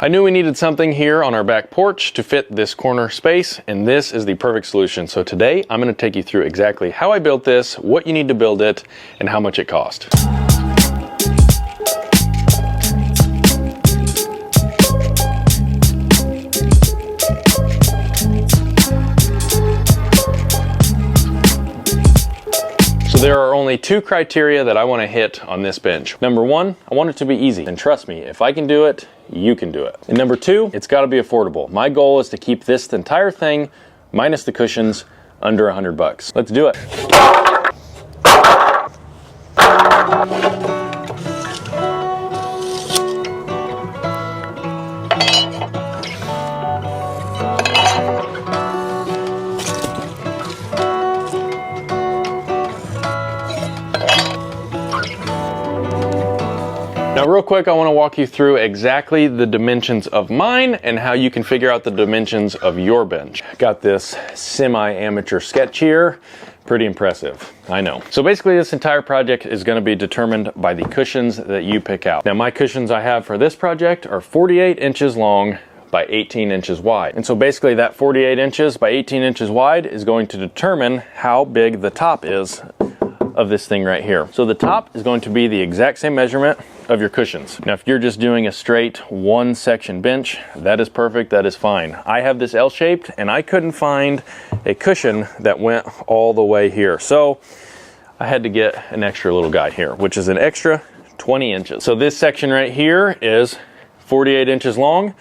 I knew we needed something here on our back porch to fit this corner space, and this is the perfect solution. So today I'm going to take you through exactly how I built this, what you need to build it, and how much it cost. There are only two criteria that I want to hit on this bench. Number one, I want it to be easy. And trust me, if I can do it, you can do it. And number two, it's got to be affordable. My goal is to keep this entire thing, minus the cushions, under $100. Let's do it. Now real quick, I want to walk you through exactly the dimensions of mine and how you can figure out the dimensions of your bench. Got this semi-amateur sketch here. Pretty impressive, I know. So basically this entire project is going to be determined by the cushions that you pick out. Now my cushions I have for this project are 48 inches long by 18 inches wide. And so basically that 48 inches by 18 inches wide is going to determine how big the top is of this thing right here. So the top is going to be the exact same measurement of your cushions. Now if you're just doing a straight one section bench, that is perfect, that is fine. I have this L-shaped and I couldn't find a cushion that went all the way here. So I had to get an extra little guy here, which is an extra 20 inches. So this section right here is 48 inches long.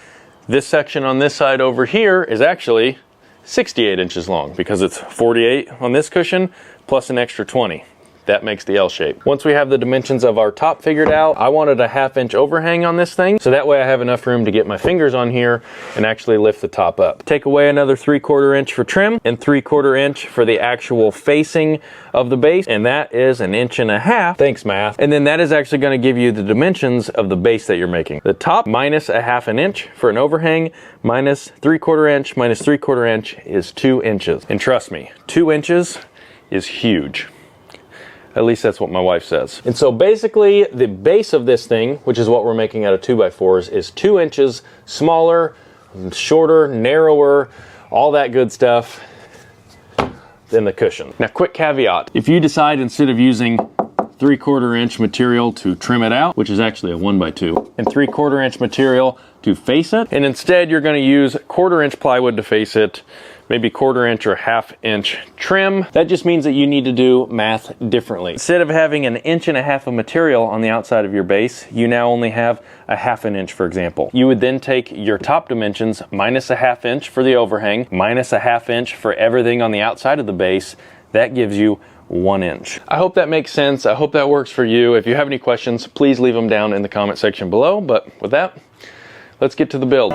This section on this side over here is actually 68 inches long because it's 48 on this cushion plus an extra 20. That makes the L shape. Once we have the dimensions of our top figured out, I wanted a 1/2 inch overhang on this thing, so that way I have enough room to get my fingers on here and actually lift the top up. Take away another 3/4 inch for trim and 3/4 inch for the actual facing of the base, and that is 1.5 inches. Thanks, math. And then that is actually going to give you the dimensions of the base that you're making. The top minus 1/2 inch for an overhang, minus 3/4 inch, minus 3/4 inch is 2 inches. And trust me, 2 inches is huge. At least that's what my wife says. And so basically the base of this thing, which is what we're making out of 2x4s, is 2 inches smaller, shorter, narrower, all that good stuff than the cushion. Now quick caveat, if you decide instead of using 3/4 inch material to trim it out, which is actually a 1x2, and 3/4 inch material to face it, and instead you're going to use 1/4 inch plywood to face it, maybe 1/4 inch or 1/2 inch trim. That just means that you need to do math differently. Instead of having 1.5 inches of material on the outside of your base, you now only have 1/2 inch, for example. You would then take your top dimensions minus 1/2 inch for the overhang, minus 1/2 inch for everything on the outside of the base. That gives you 1 inch. I hope that makes sense. I hope that works for you. If you have any questions, please leave them down in the comment section below. But with that, let's get to the build.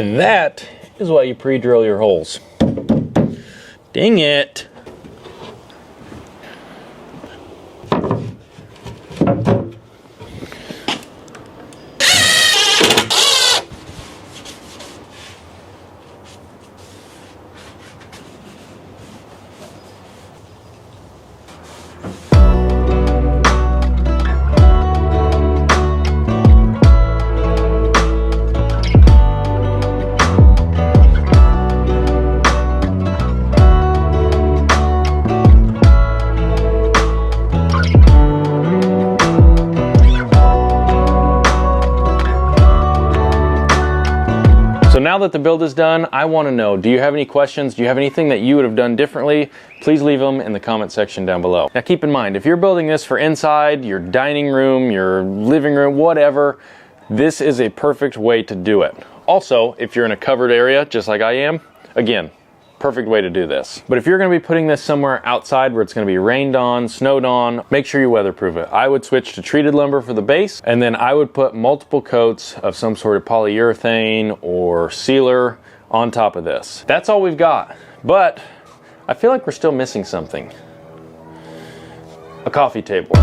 And that is why you pre-drill your holes. Dang it. So now that the build is done, I want to know, do you have any questions? Do you have anything that you would have done differently? Please leave them in the comment section down below. Now keep in mind, if you're building this for inside, your dining room, your living room, whatever, this is a perfect way to do it. Also, if you're in a covered area, just like I am, again, perfect way to do this. But if you're going to be putting this somewhere outside where it's going to be rained on, snowed on, make sure you weatherproof it. I would switch to treated lumber for the base, and then I would put multiple coats of some sort of polyurethane or sealer on top of this. That's all we've got, but I feel like we're still missing something. A coffee table.